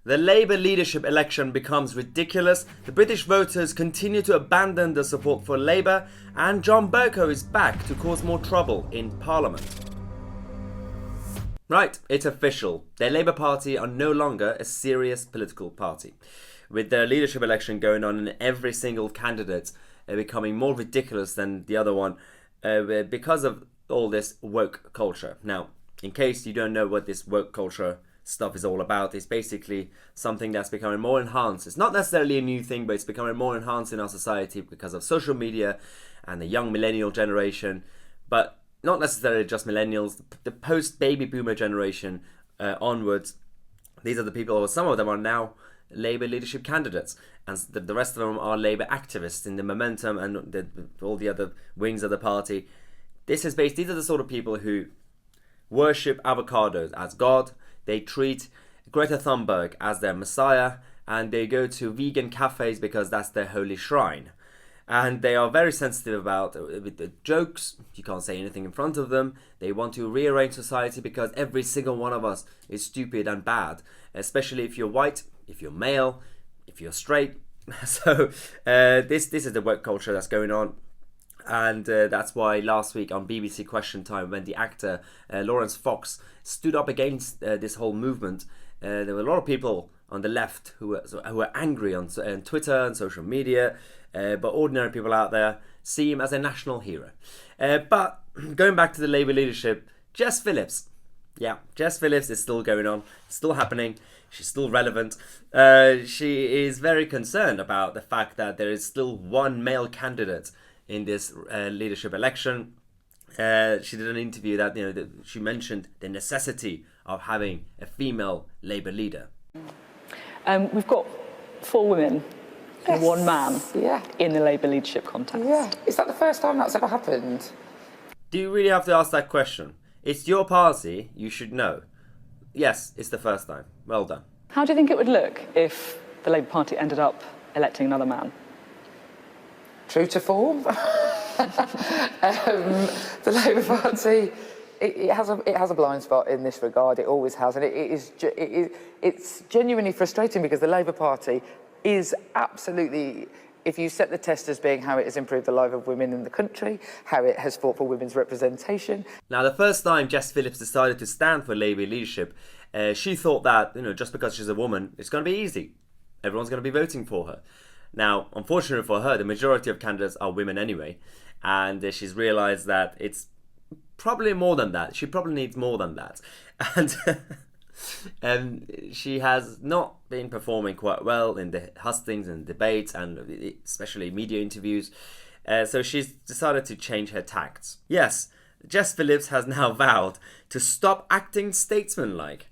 The Labour leadership election becomes ridiculous, the British voters continue to abandon their support for Labour, and John Bercow is back to cause more trouble in Parliament. Right, it's official. The Labour Party are no longer a serious political party. With the leadership election going on and every single candidate becoming more ridiculous than the other one because of all this woke culture. Now, in case you don't know what this woke culture stuff is all about, it's basically something that's becoming more enhanced. It's not necessarily a new thing, but it's becoming more enhanced in our society because of social media and the young millennial generation, but not necessarily just millennials, the post-baby boomer generation onwards. These are the people, or some of them are now Labour leadership candidates, and the rest of them are Labour activists in the Momentum and all the other wings of the party. These are the sort of people who worship avocados as God. They treat Greta Thunberg as their messiah, and they go to vegan cafes because that's their holy shrine. And they are very sensitive about with the jokes. You can't say anything in front of them. They want to rearrange society because every single one of us is stupid and bad, especially if you're white, if you're male, if you're straight. So this is the woke culture that's going on. And that's why last week on BBC Question Time, when the actor Lawrence Fox stood up against this whole movement, there were a lot of people on the left who were angry on Twitter and social media, but ordinary people out there see him as a national hero. But going back to the Labour leadership, Jess Phillips. Yeah, Jess Phillips is still going on, still happening. She's still relevant. She is very concerned about the fact that there is still one male candidate in this leadership election. She did an interview that she mentioned the necessity of having a female Labour leader. We've got 4 women and 1 man in the Labour leadership contest. Yeah, is that the first time that's ever happened? Do you really have to ask that question? It's your party, you should know. Yes, it's the first time. Well done. How do you think it would look if the Labour Party ended up electing another man? True to form. The Labour Party, it has a blind spot in this regard. It always has, and it's genuinely frustrating because the Labour Party is absolutely, if you set the test as being how it has improved the life of women in the country, how it has fought for women's representation. Now, the first time Jess Phillips decided to stand for Labour leadership, she thought that just because she's a woman, it's going to be easy. Everyone's going to be voting for her. Now, unfortunately for her, the majority of candidates are women anyway, and she's realised that it's probably more than that. She probably needs more than that. And she has not been performing quite well in the hustings and debates and especially media interviews. So she's decided to change her tacts. Yes, Jess Phillips has now vowed to stop acting statesmanlike.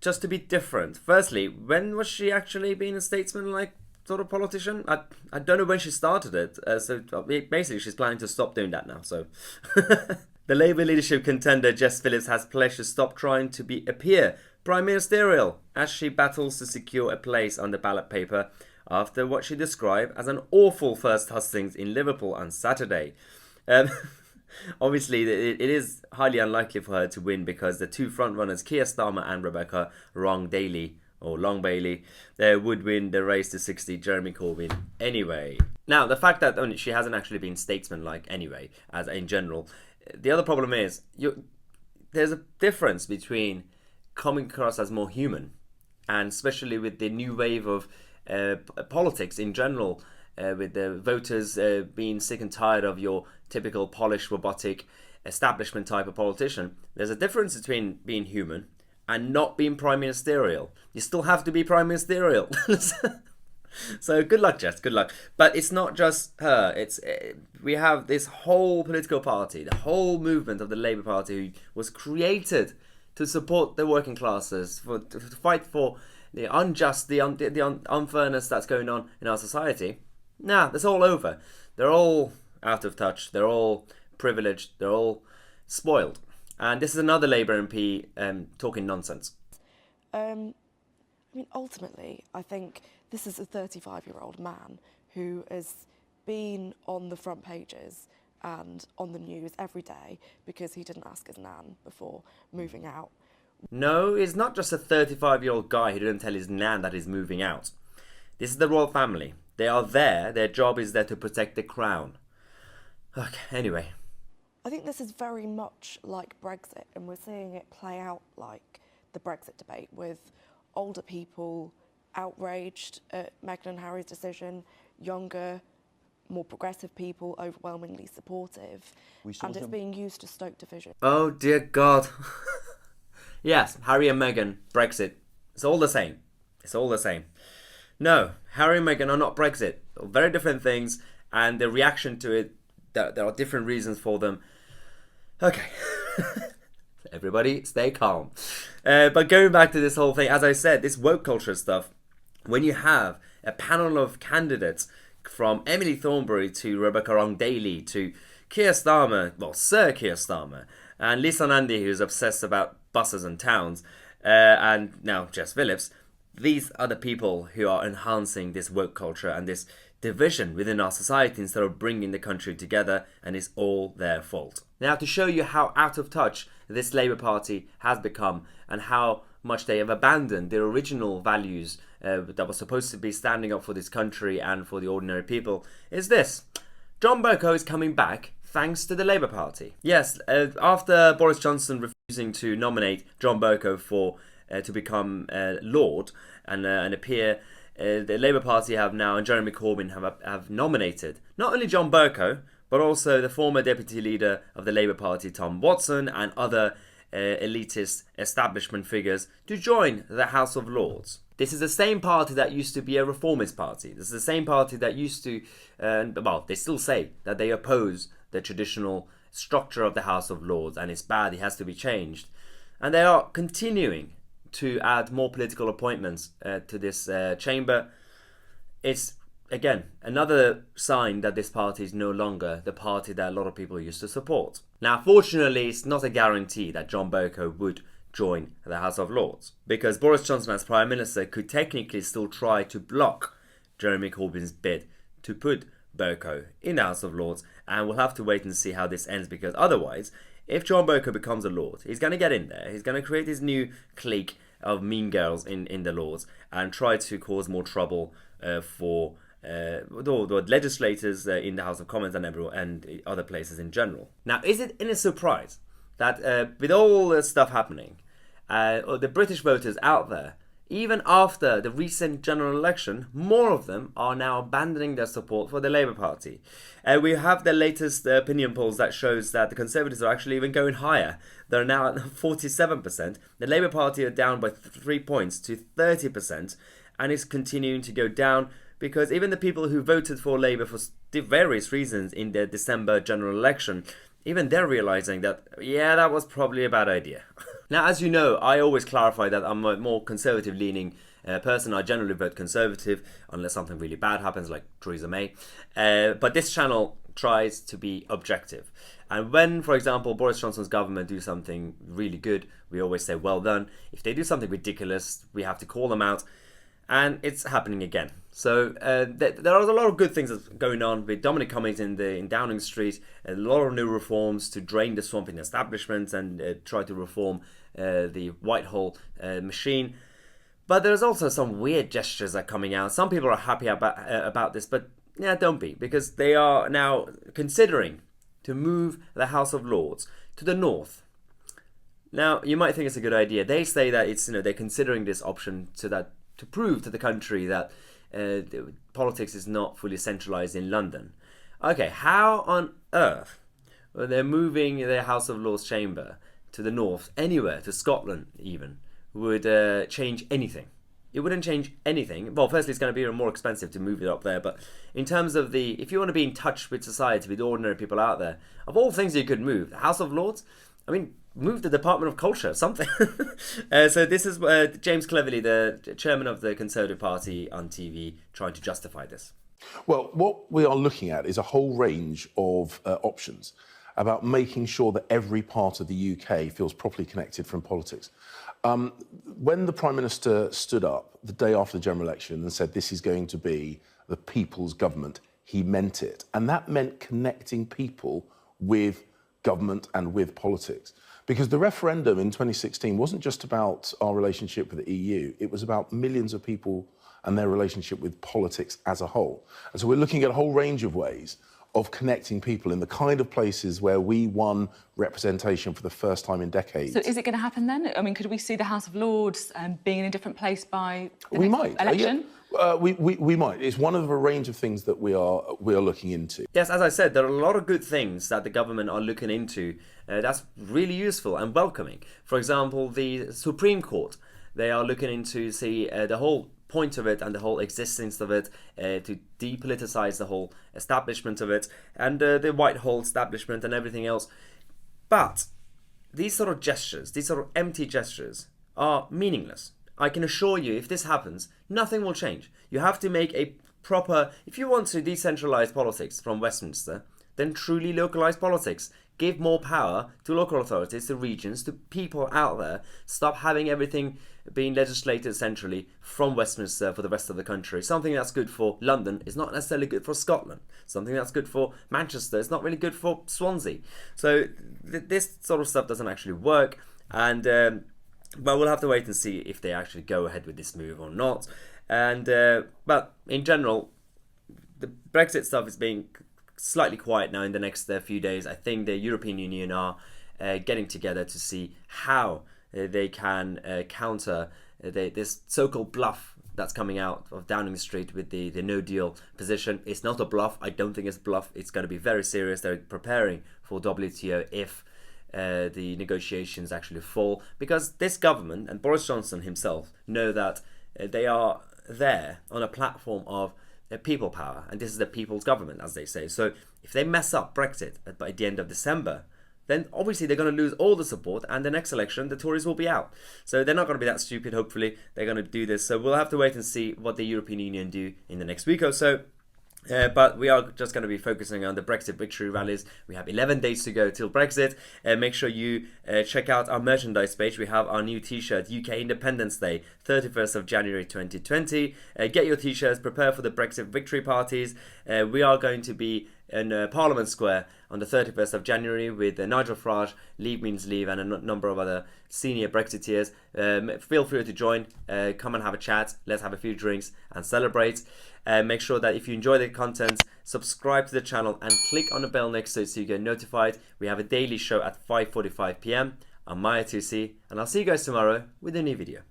Just to be different. Firstly, when was she actually being a statesmanlike sort of politician? I don't know when she started it. So basically she's planning to stop doing that now. So the Labour leadership contender Jess Phillips has pledged to stop trying to appear prime ministerial as she battles to secure a place on the ballot paper after what she described as an awful first hustings in Liverpool on Saturday. Obviously, it is highly unlikely for her to win because the 2 frontrunners, Keir Starmer and Rebecca Long Bailey, would win the race to 60 Jeremy Corbyn anyway. Now, the fact that she hasn't actually been statesmanlike anyway, as in general, the other problem is there's a difference between coming across as more human, and especially with the new wave of politics in general, with the voters being sick and tired of your typical polished, robotic, establishment type of politician. There's a difference between being human and not being prime ministerial. You still have to be prime ministerial. So good luck, Jess, good luck. But it's not just her. We have this whole political party, the whole movement of the Labour Party, who was created to support the working classes, to fight for the unfairness that's going on in our society. Nah, that's all over. They're all out of touch. They're all privileged. They're all spoiled. And this is another Labour MP talking nonsense. Ultimately, I think this is a 35-year-old man who has been on the front pages and on the news every day because he didn't ask his nan before moving out No, he's not just a 35-year-old guy who didn't tell his nan that he's moving out. This is the royal family. They are there. Their job is there to protect the crown. Okay, anyway. I think this is very much like Brexit, and we're seeing it play out like the Brexit debate, with older people outraged at Meghan and Harry's decision, younger, more progressive people overwhelmingly supportive, and it's being used to stoke division. Oh dear God. Yes, Harry and Meghan, Brexit. It's all the same. It's all the same. No, Harry and Meghan are not Brexit. They're very different things, and the reaction to it, there are different reasons for them. Okay. Everybody stay calm. But going back to this whole thing, as I said, this woke culture stuff, when you have a panel of candidates from Emily Thornberry to Rebecca Wrong-Daly to Keir Starmer, well, Sir Keir Starmer, and Lisa Nandy, who's obsessed about buses and towns, and now Jess Phillips, these are the people who are enhancing this woke culture and this division within our society instead of bringing the country together, and it's all their fault. Now, to show you how out of touch this Labour Party has become and how much they have abandoned their original values that were supposed to be standing up for this country and for the ordinary people, is this. John Bercow is coming back thanks to the Labour Party. Yes, after Boris Johnson refusing to nominate John Bercow for to become Lord and appear, the Labour Party have now, and Jeremy Corbyn have nominated not only John Bercow, but also the former deputy leader of the Labour Party, Tom Watson, and other elitist establishment figures to join the House of Lords. This is the same party that used to be a reformist party. This is the same party that used to, well, they still say that they oppose the traditional structure of the House of Lords, and it's bad, it has to be changed. And they are continuing to add more political appointments to this chamber. It's, again, another sign that this party is no longer the party that a lot of people used to support. Now, fortunately, it's not a guarantee that John Bercow would join the House of Lords, because Boris Johnson as Prime Minister could technically still try to block Jeremy Corbyn's bid to put Bercow in the House of Lords, and we'll have to wait and see how this ends, because otherwise, if John Bercow becomes a Lord, he's going to get in there, he's going to create his new clique of mean girls in the Lords and try to cause more trouble for the legislators in the House of Commons and other places in general. Now, is it any surprise that with all this stuff happening, the British voters out there, even after the recent general election, more of them are now abandoning their support for the Labour Party. We have the latest opinion polls that shows that the Conservatives are actually even going higher. They're now at 47%. The Labour Party are down by 3 points to 30%, and it's continuing to go down because even the people who voted for Labour for various reasons in the December general election, even they're realising that, yeah, that was probably a bad idea. Now, as you know, I always clarify that I'm a more conservative-leaning person. I generally vote Conservative unless something really bad happens, like Theresa May. But this channel tries to be objective. And when, for example, Boris Johnson's government do something really good, we always say, well done. If they do something ridiculous, we have to call them out. And it's happening again. So there are a lot of good things going on with Dominic Cummings in Downing Street, a lot of new reforms to drain the swamp in establishments and try to reform the Whitehall machine. But there's also some weird gestures that are coming out. Some people are happy about this, but yeah, don't be, because they are now considering to move the House of Lords to the north. Now, you might think it's a good idea. They say that it's, they're considering this option to prove to the country that politics is not fully centralised in London. Okay, how on earth, when they're moving their House of Lords chamber to the north, anywhere, to Scotland even, would change anything? It wouldn't change anything. Well, firstly, it's going to be more expensive to move it up there, but in terms of if you want to be in touch with society, with ordinary people out there, of all things you could move, the House of Lords, I mean, move the Department of Culture, something. So this is James Cleverly, the chairman of the Conservative Party, on TV, trying to justify this. Well, what we are looking at is a whole range of options about making sure that every part of the UK feels properly connected from politics. When the Prime Minister stood up the day after the general election and said this is going to be the people's government, he meant it. And that meant connecting people with government and with politics. Because the referendum in 2016 wasn't just about our relationship with the EU, it was about millions of people and their relationship with politics as a whole. And so we're looking at a whole range of ways of connecting people in the kind of places where we won representation for the first time in decades. So is it going to happen then? I mean, could we see the House of Lords being in a different place by the we next might. election? We might. It's one of a range of things that we are looking into. Yes, as I said, there are a lot of good things that the government are looking into. That's really useful and welcoming. For example, the Supreme Court, they are looking into the whole point of it and the whole existence of it, to depoliticize the whole establishment of it, and the Whitehall establishment and everything else. But these sort of gestures, these sort of empty gestures, are meaningless. I can assure you, if this happens, nothing will change. You have to make a proper... If you want to decentralize politics from Westminster, then truly localize politics. Give more power to local authorities, to regions, to people out there. Stop having everything being legislated centrally from Westminster for the rest of the country. Something that's good for London is not necessarily good for Scotland. Something that's good for Manchester is not really good for Swansea. So this sort of stuff doesn't actually work. And but we'll have to wait and see if they actually go ahead with this move or not. And but in general, the Brexit stuff is being slightly quiet now in the next few days. I think the European Union are getting together to see how they can counter this so-called bluff that's coming out of Downing Street with the no deal position. It's not a bluff. I don't think it's a bluff. It's going to be very serious. They're preparing for WTO if the negotiations actually fall, because this government and Boris Johnson himself know that they are there on a platform of people power, and this is the people's government, as they say. So if they mess up Brexit by the end of December, then obviously they're going to lose all the support, and the next election the Tories will be out. So they're not going to be that stupid. Hopefully they're going to do this. So we'll have to wait and see what the European Union do in the next week or so. But we are just going to be focusing on the Brexit victory rallies. We have 11 days to go till Brexit. Make sure you check out our merchandise page. We have our new t-shirt, UK Independence Day, 31st of January 2020. Get your t-shirts, prepare for the Brexit victory parties. We are going to be in Parliament Square on the 31st of January with Nigel Farage, Leave Means Leave, and a number of other senior Brexiteers. Feel free to join, come and have a chat, let's have a few drinks and celebrate. Make sure that if you enjoy the content, subscribe to the channel and click on the bell next to it so you get notified. We have a daily show at 5:45 p.m. I'm Tousi, and I'll see you guys tomorrow with a new video.